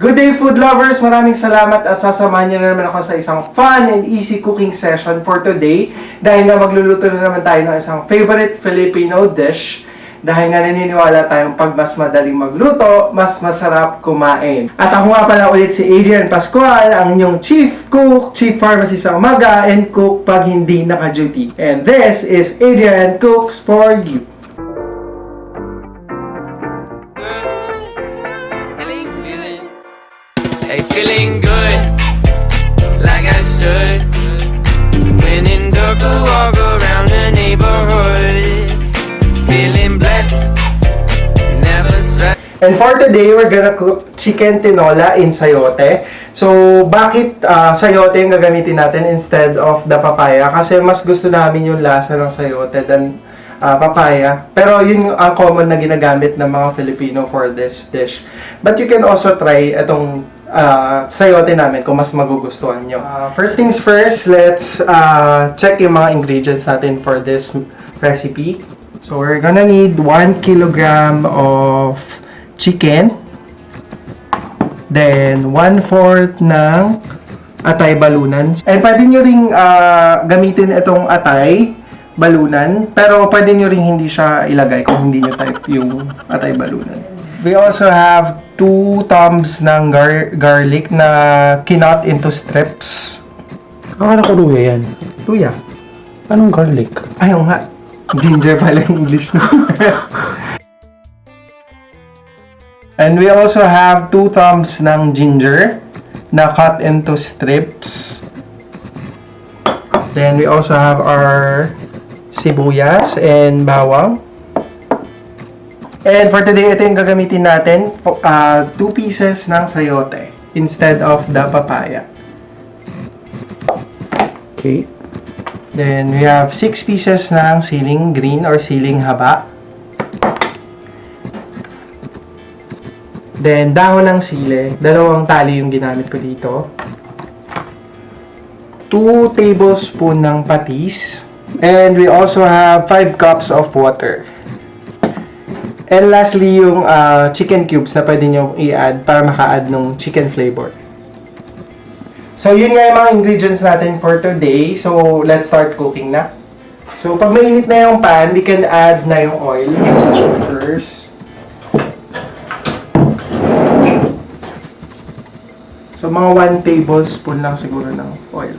Good day, food lovers! Maraming salamat at sasamahan niyo na naman ako sa isang fun and easy cooking session for today. Dahil nga magluluto na naman tayo ng isang favorite Filipino dish. Dahil nga naniniwala tayong pag mas madaling magluto, mas masarap kumain. At ako nga pala ulit si Adrian Pascual, ang inyong Chief Cook, Chief Pharmacist sa umaga, and Cook pag hindi naka-duty. And this is Adrian Cooks for You. Hey, feeling good, like I should. When in dark, I walk around the neighborhood. Feeling blessed, never stressed. And for today, we're gonna cook chicken tinola in sayote. So, bakit sayote yung gagamitin natin instead of the papaya? Kasi mas gusto namin yung lasa ng sayote than papaya. Pero yun ang common na ginagamit ng mga Filipino for this dish. But you can also try itong sayote namin kung mas magugustuhan nyo. First things first, let's check yung mga ingredients natin for this recipe. So we're gonna need 1 kilogram of chicken, then 1/4 ng atay balunan. And pwede nyo ring gamitin itong atay balunan, pero pwede nyo ring hindi siya ilagay kung hindi nyo type yung atay balunan. We also have 2 thumbs ng garlic na kinot into strips. Akala ko luya yan. Luya. Anong garlic? Ayaw nga. Ginger pala yung English, no? And we also have 2 thumbs ng ginger na cut into strips. Then we also have our sibuyas and bawang. And for today, ito yung gagamitin natin, 2 pieces ng sayote instead of the papaya. Okay. Then we have 6 pieces ng siling green or siling haba. Then dahon ng sili, 2 tali yung ginamit ko dito. 2 tablespoon ng patis. And we also have 5 cups of water. And lastly, yung chicken cubes na pwede nyo i-add para maka-add ng chicken flavor. So, yun nga yung mga ingredients natin for today. So, let's start cooking na. So, pag mainit na yung pan, we can add na yung oil first. So, mga 1 tablespoon lang siguro ng oil.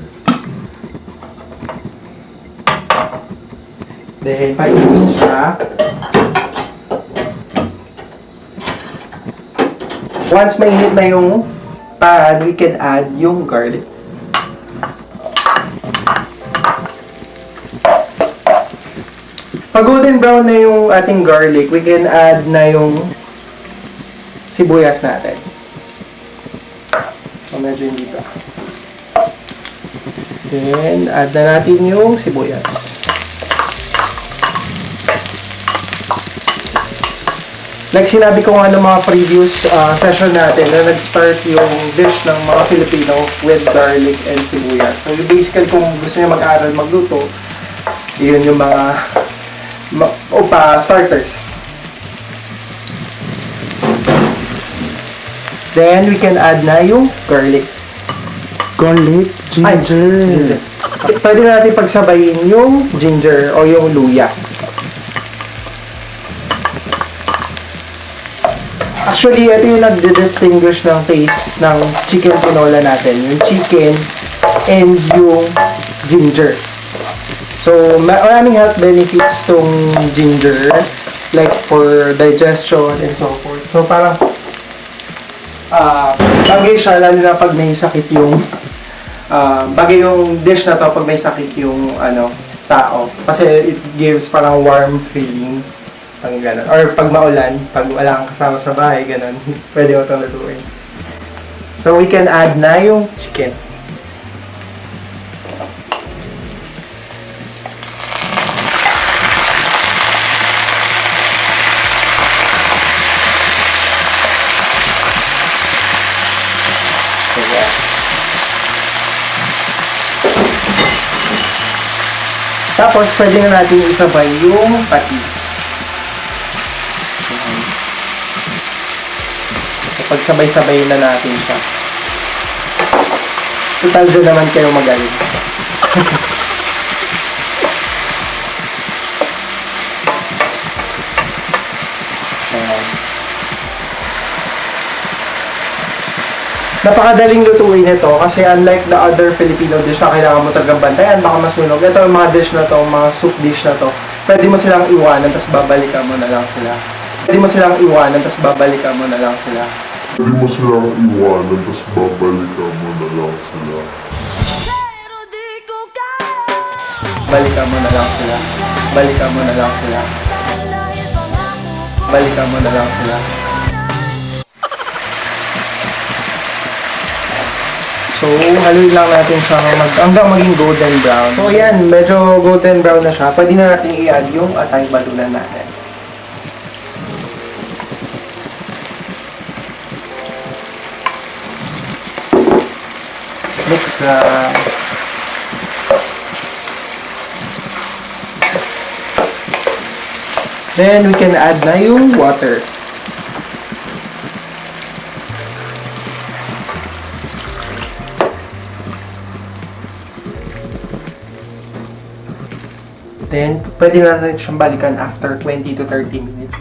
Then, painitin siya. Once mainit na yung pan, we can add yung garlic. Pag golden brown na yung ating garlic, we can add na yung sibuyas natin. So, medyo yung dito. Then, add na natin yung sibuyas. Like sinabi ko nga ng mga previous session natin na nag-start yung dish ng mga Filipino with garlic and sibuyas. So basically kung gusto niyo mag-aral magluto, yun yung mga starters. Then we can add na yung garlic. Garlic, ginger. Ginger. Pwede natin pagsabayin yung ginger o yung luya. Actually, ito yung nagdi-distinguish ng taste ng chicken tinola natin. Yung chicken and yung ginger. So, maraming health benefits tong ginger. Like for digestion and so forth. So, parang bagay siya lalo na pag may sakit yung bagay yung dish na to pag may sakit yung tao. Kasi it gives parang warm feeling. Pag gano'n. Or pag maulan, pag wala kang kasama sa bahay, gano'n. Pwede mo itong lutuin. So, we can add na yung chicken. So, tapos, pwede na natin isabay yung patis. pagsabay-sabay na natin siya. Total dyan naman kayo magaling. Ayan. Napakadaling lutuin ito kasi unlike the other Filipino dish na kailangan mo talagang bantayan, baka masunog. Ito yung mga dish na to, mga soup dish na to, pwede mo silang iwanan, tapos babalikan mo na lang sila. Pwede mo silang iwanan, tapos babalikan mo na lang sila. Pwede mo silang iwanan, tapos babalikan mo na lang sila. Balikan mo na lang sila. Balikan mo na lang sila. Balikan mo na lang sila. So, haluin lang natin siya hanggang maging golden brown. So, ayan, medyo golden brown na siya. Pwede na natin i-add yung atay balunan natin. Mix lang. Then, we can add na yung water. Then, pwede natin siyang balikan after 20 to 30 minutes.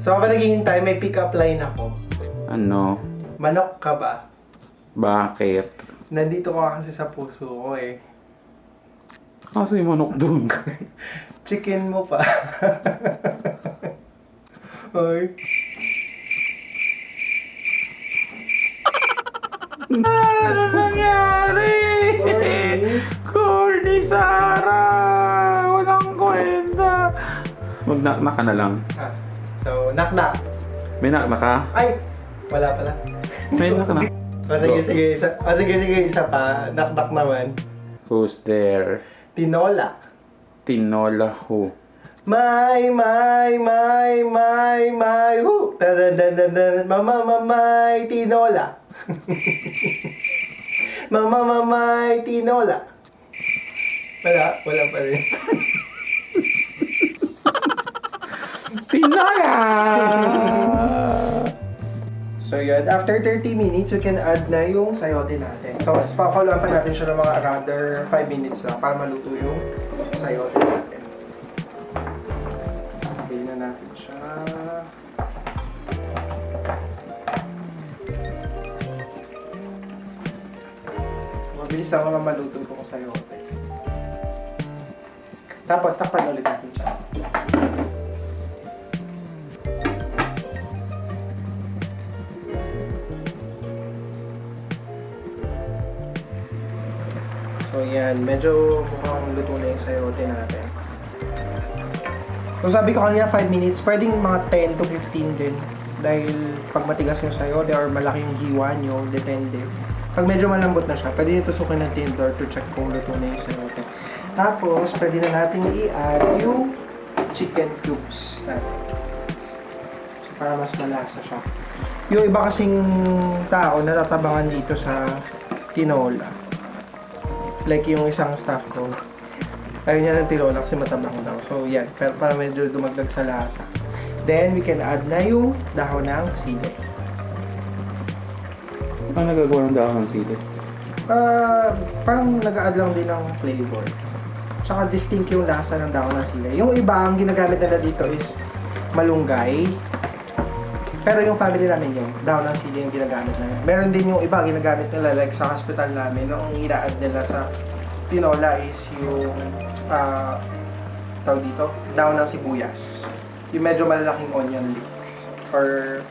So, habang naghihintay, may pick-up line ako. Ano? Manok ka ba? Bakit? Nandito ka kasi sa puso ko eh. Kasi manok dun. Chicken mo pa. Ay. Ano nangyari? Corny Sarah! Walang kwenta. Mag-knock-knock ka na lang. Ah, so, knock-knock. May knock-knock ka? Ay! Wala pala. May knock-knock. Sige, isa pa. Knock-knock naman. Who's there? Tinola. Tinola who? My, who? Mamay, Tinola. Mamay, Tinola. Wala pa rin. Tinola! So yun, after 30 minutes, we can add na yung sayote natin. So, papakulaan pa natin siya ng mga another 5 minutes lang para maluto yung sayote natin. So, sabihin na natin siya. So, mabilis lang mga maluto itong sayote. Tapos, takpan ulit natin siya. So yan, medyo mukhang luto na yung sayote natin. So sabi ko kanina 5 minutes, pwedeng mga 10 to 15 din. Dahil pag matigas yung sayote or malaki yung hiwa nyo, depende. Pag medyo malambot na siya, pwede nyo tusukin ng tinder to check kung luto na yung sayote. Tapos, pwede na natin i-add yung chicken cubes natin. So, para mas malasa siya. Yung iba kasing tao natatabangan dito sa tinola. Like yung isang staff ko, ayaw niya ng tinola kasi matabang daw. So yan, pero para medyo dumagdag sa lasa. Then we can add na yung dahon ng sili. Ano nagagawa ng dahon ng sili? Parang nag-add lang din ng flavor. Tsaka distinct yung lasa ng dahon ng sili. Yung iba, ang ginagamit nila dito is malunggay. Pero yung family namin yung dahon ng sili yung ginagamit nila. Meron din yung iba ginagamit nila like sa hospital namin. Nung ina-add nila sa tinola is yung tawag dito, dahon ng sibuyas. Yung medyo malalaking onion leeks or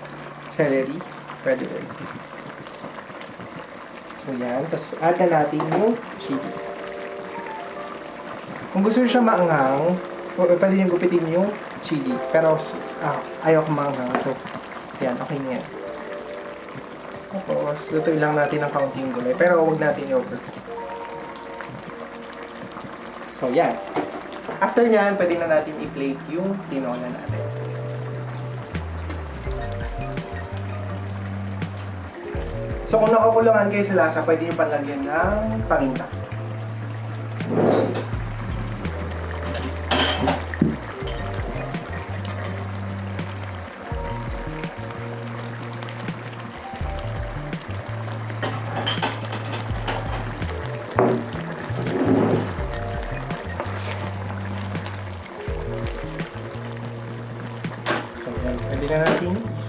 celery. Pwede rin. So yan. Tapos add na natin yung chili. Kung gusto nyo siya maanghang, pwede nyo gupitin yung chili. Pero ayaw ko maanghang. So yan, okay na yan. Tapos, lutuin lang natin ng kaunting gulay. Pero huwag natin i-over. So, yan. After nyan, pwede na natin i-plate yung tinola natin. So, kung nakukulangan kayo sa lasa, pwede nyo panlagyan ng paminta.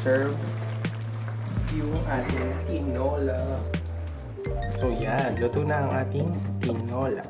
serve yung ating tinola. So yan, luto na ang ating tinola.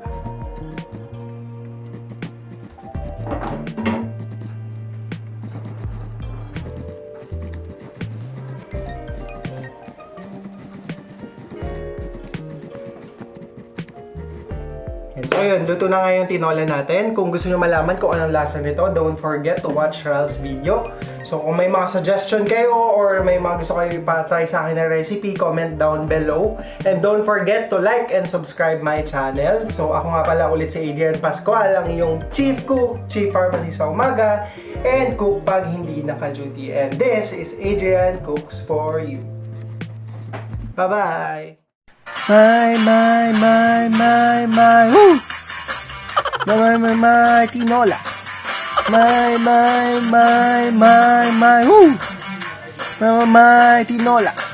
So yun, luto na nga yung tinola natin. Kung gusto nyo malaman kung anong lasa nito, don't forget to watch Ral's video. So kung may mga suggestion kayo or may mga gusto kayo ipatry sa akin na recipe, comment down below. And don't forget to like and subscribe my channel. So ako nga pala ulit si Adrian Pascual, ang iyong Chief Cook, Chief Pharmacist sa umaga, and cook pag hindi naka-duty. And this is Adrian Cooks for You. Bye-bye! My, woo! My, tinola. My, woo! My, tinola.